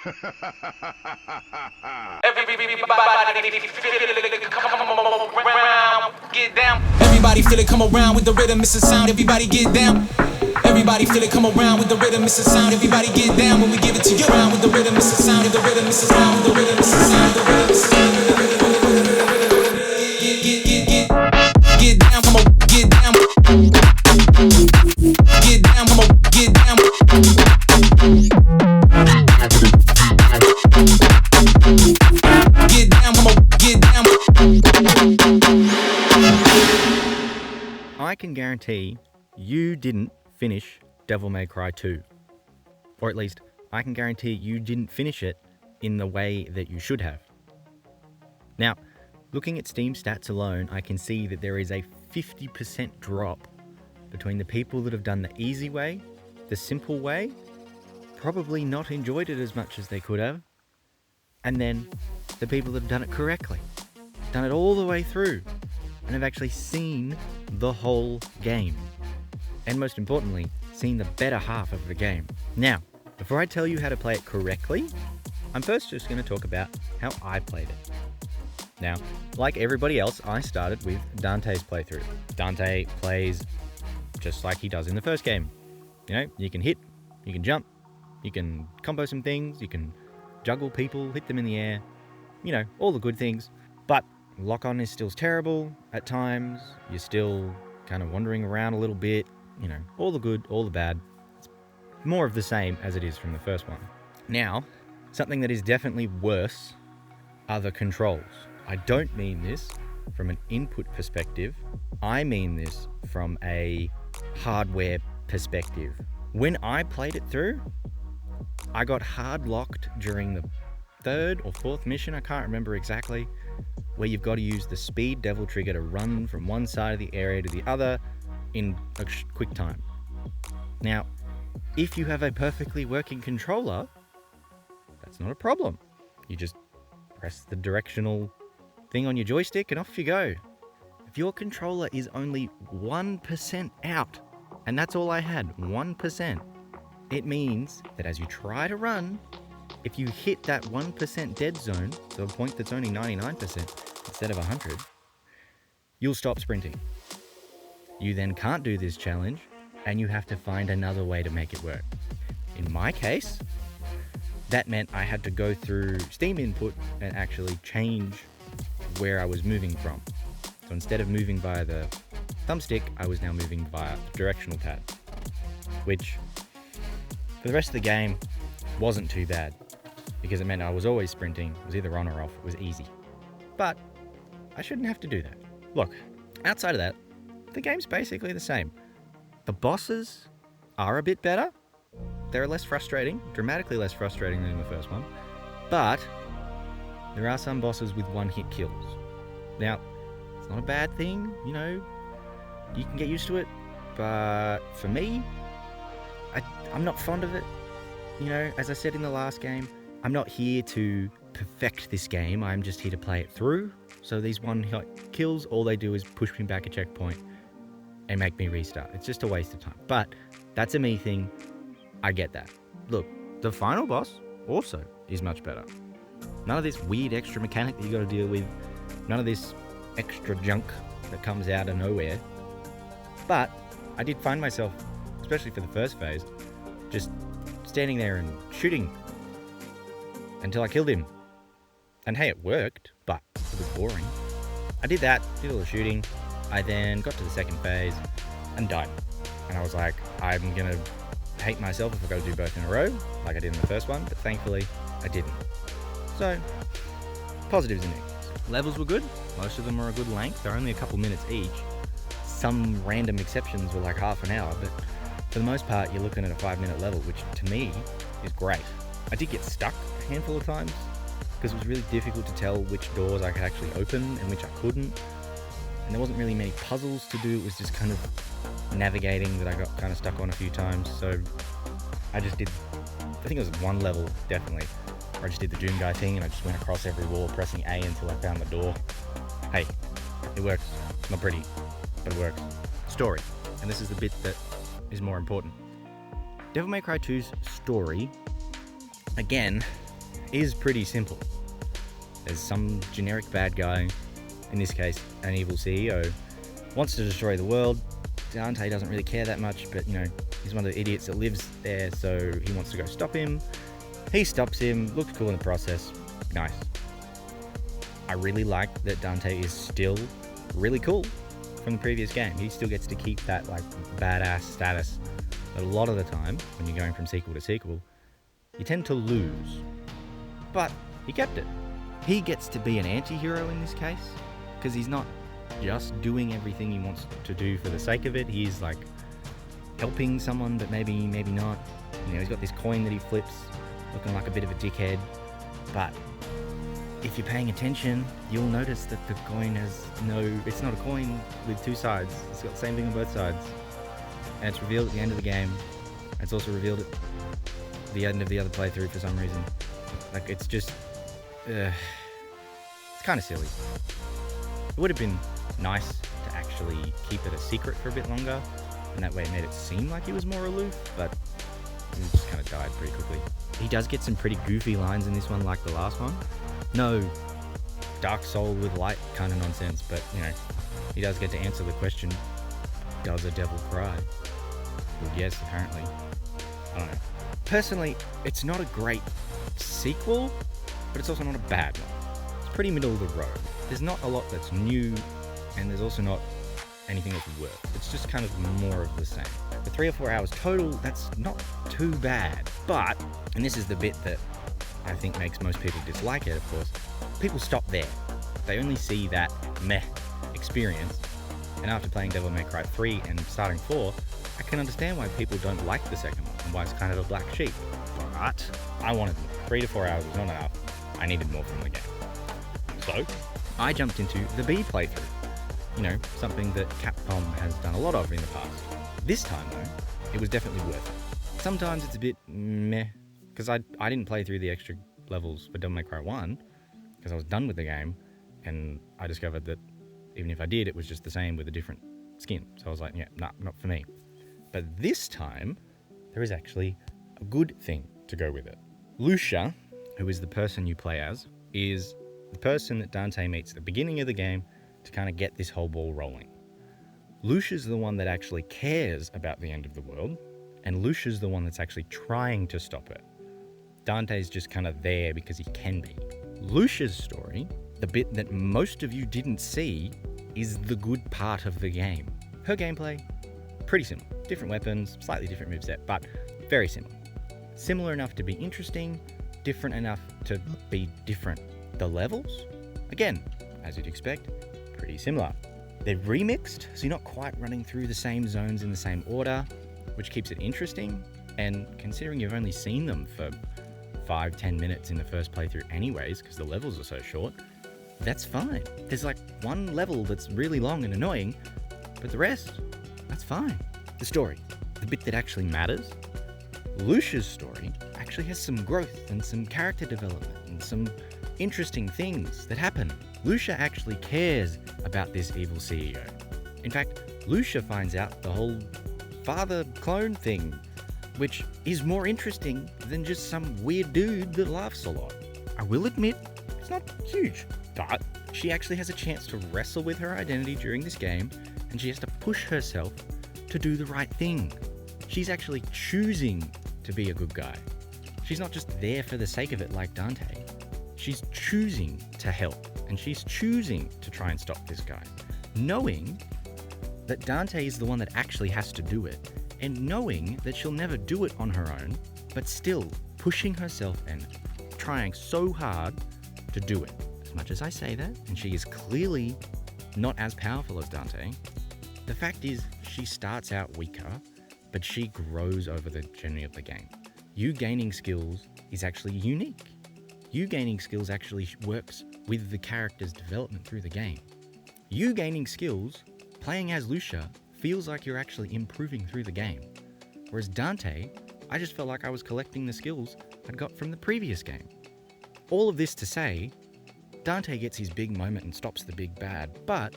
Everybody feel it, come around with the rhythm, it's a sound, everybody get down. Everybody feel it, come around with the rhythm, it's a sound, everybody get down when we give it to you. Around with the rhythm, it's a sound, the rhythm, it's a sound, the rhythm, it's a sound, the rhythm, it's a sound. Get down, come on, get down. Get down, come on, get down. Get down, come on, get down. I can guarantee you didn't finish Devil May Cry 2. Or at least, I can guarantee you didn't finish it in the way that you should have. Now, looking at Steam stats alone, I can see that there is a 50% drop between the people that have done the easy way, the simple way, probably not enjoyed it as much as they could have, and then the people that have done it correctly, done it all the way through, and have actually seen the whole game. And most importantly, seen the better half of the game. Now, before I tell you how to play it correctly, I'm first just going to talk about how I played it. Now, like everybody else, I started with Dante's playthrough. Dante plays just like he does in the first game. You know, you can hit, you can jump, you can combo some things, you can juggle people, hit them in the air, you know, all the good things. But lock-on is still terrible at times. You're still kind of wandering around a little bit, you know, all the good, all the bad. It's more of the same as it is from the first one. Now, something that is definitely worse are the controls. I don't mean this from an input perspective. I mean this from a hardware perspective. When I played it through, I got hard locked during the third or fourth mission, I can't remember exactly, where you've got to use the speed devil trigger to run from one side of the area to the other in a quick time. Now, if you have a perfectly working controller, that's not a problem. You just press the directional thing on your joystick and off you go. If your controller is only 1% out, and that's all I had, 1%, it means that as you try to run, if you hit that 1% dead zone, so a point that's only 99% instead of 100, you'll stop sprinting. You then can't do this challenge, and you have to find another way to make it work. In my case, that meant I had to go through Steam input and actually change where I was moving from. So instead of moving via the thumbstick, I was now moving via the directional pad, which for the rest of the game wasn't too bad because it meant I was always sprinting. It was either on or off. It was easy. But I shouldn't have to do that. Look, outside of that, the game's basically the same. The bosses are a bit better. They're less frustrating, dramatically less frustrating than in the first one. But there are some bosses with one-hit kills. Now, it's not a bad thing, you know, you can get used to it. But for me, I'm not fond of it. You know, as I said in the last game, I'm not here to perfect this game. I'm just here to play it through. So these one-hit kills, all they do is push me back a checkpoint and make me restart. It's just a waste of time. But that's a me thing. I get that. Look, the final boss also is much better. None of this weird extra mechanic that you got to deal with. None of this extra junk that comes out of nowhere. But I did find myself, especially for the first phase, just standing there and shooting until I killed him. And hey, it worked, but it was boring. I did that, did all the shooting. I then got to the second phase and died. And I was like, I'm gonna hate myself if I go do both in a row, like I did in the first one, but thankfully I didn't. So, positives and negatives. Levels were good. Most of them were a good length. They're only a couple minutes each. Some random exceptions were like half an hour, but for the most part, you're looking at a 5-minute level, which to me is great. I did get stuck a handful of times because it was really difficult to tell which doors I could actually open and which I couldn't. And there wasn't really many puzzles to do. It was just kind of navigating that I got kind of stuck on a few times. So I just did, I think it was one level, definitely, where I just did the Doom Guy thing and I just went across every wall pressing A until I found the door. Hey, it works. Not pretty, but it works. Story. And this is the bit that is more important. Devil May Cry 2's story, again, is pretty simple. There's some generic bad guy, in this case an evil CEO, wants to destroy the world. Dante doesn't really care that much, but he's one of the idiots that lives there, so he wants to go stop him. He stops him, looks cool in the process. Nice. I really like that Dante is still really cool from the previous game. He still gets to keep that badass status. But a lot of the time, when you're going from sequel to sequel, you tend to lose. But he kept it. He gets to be an anti-hero in this case, because he's not just doing everything he wants to do for the sake of it. He's helping someone, but maybe not. He's got this coin that he flips, looking like a bit of a dickhead. But if you're paying attention, you'll notice that the coin it's not a coin with two sides. It's got the same thing on both sides. And it's revealed at the end of the game. It's also revealed at the end of the other playthrough for some reason. It's just... it's kind of silly. It would have been nice to actually keep it a secret for a bit longer, and that way it made it seem like he was more aloof, but he just kind of died pretty quickly. He does get some pretty goofy lines in this one, like the last one. No dark soul with light kind of nonsense, but he does get to answer the question, does a devil cry? Well, yes, apparently. I don't know. Personally, it's not a great sequel, but it's also not a bad one. It's pretty middle of the road. There's not a lot that's new, and there's also not anything that's worse. It's just kind of more of the same. For 3 or 4 hours total, that's not too bad. But, and this is the bit that I think makes most people dislike it, of course, people stop there. They only see that meh experience, and after playing Devil May Cry 3 and starting 4, I can understand why people don't like the second one, and why it's kind of a black sheep. But I wanted more. 3 to 4 hours was not enough. I needed more from the game. So, I jumped into the B playthrough. Something that Capcom has done a lot of in the past. This time, though, it was definitely worth it. Sometimes it's a bit meh, because I didn't play through the extra levels for Devil May Cry 1, because I was done with the game, and I discovered that even if I did, it was just the same with a different skin. So I was like, yeah, nah, not for me. But this time, there is actually a good thing to go with it. Lucia, who is the person you play as, is the person that Dante meets at the beginning of the game to kind of get this whole ball rolling. Lucia's the one that actually cares about the end of the world, and Lucia's the one that's actually trying to stop it. Dante's just kind of there because he can be. Lucia's story, the bit that most of you didn't see, is the good part of the game. Her gameplay, pretty similar. Different weapons, slightly different moveset, but very similar. Similar enough to be interesting, different enough to be different. The levels, again, as you'd expect, pretty similar. They're remixed, so you're not quite running through the same zones in the same order, which keeps it interesting, and considering you've only seen them for 5-10 minutes in the first playthrough anyways, because the levels are so short, that's fine. There's one level that's really long and annoying, but the rest, that's fine. The story, the bit that actually matters, Lucia's story actually has some growth and some character development and some interesting things that happen. Lucia actually cares about this evil CEO. In fact, Lucia finds out the whole father-clone thing, which is more interesting than just some weird dude that laughs a lot. I will admit, it's not huge, but she actually has a chance to wrestle with her identity during this game, and she has to push herself to do the right thing. She's actually choosing to be a good guy. She's not just there for the sake of it like Dante. She's choosing to help, and she's choosing to try and stop this guy, knowing that Dante is the one that actually has to do it, and knowing that she'll never do it on her own, but still pushing herself and trying so hard to do it. As much as I say that, and she is clearly not as powerful as Dante, the fact is she starts out weaker, but she grows over the journey of the game. You gaining skills is actually unique. You gaining skills actually works with the character's development through the game. You gaining skills, playing as Lucia, feels like you're actually improving through the game. Whereas Dante, I just felt like I was collecting the skills I'd got from the previous game. All of this to say, Dante gets his big moment and stops the big bad, but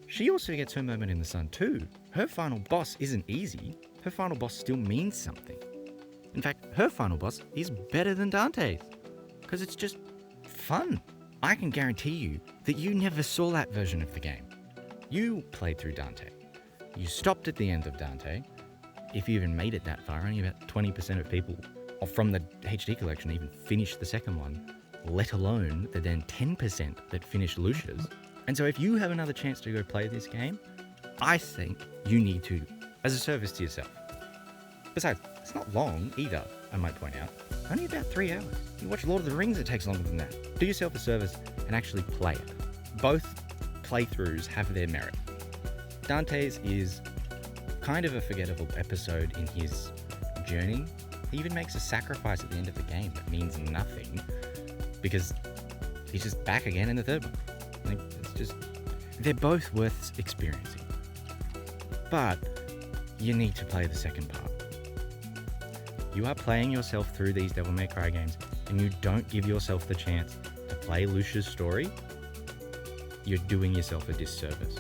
she also gets her moment in the sun too. Her final boss isn't easy. Her final boss still means something. In fact, her final boss is better than Dante's. because it's just fun. I can guarantee you that you never saw that version of the game. You played through Dante. You stopped at the end of Dante. If you even made it that far, only about 20% of people from the HD collection even finished the second one, let alone the then 10% that finished Lucia's. And so if you have another chance to go play this game, I think you need to, as a service to yourself. Besides, it's not long either, I might point out. Only about 3 hours. You watch Lord of the Rings, it takes longer than that. Do yourself a service and actually play it. Both playthroughs have their merit. Dante's is kind of a forgettable episode in his journey. He even makes a sacrifice at the end of the game that means nothing because he's just back again in the third one. Like, it's just, they're both worth experiencing. But you need to play the second part. You are playing yourself through these Devil May Cry games and you don't give yourself the chance to play Lucia's story, you're doing yourself a disservice.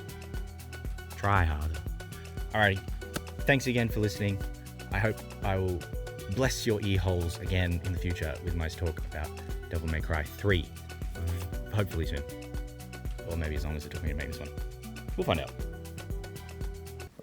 Try harder. Alrighty, thanks again for listening. I hope I will bless your ear holes again in the future with my talk about Devil May Cry 3. Hopefully soon. Or maybe as long as it took me to make this one. We'll find out.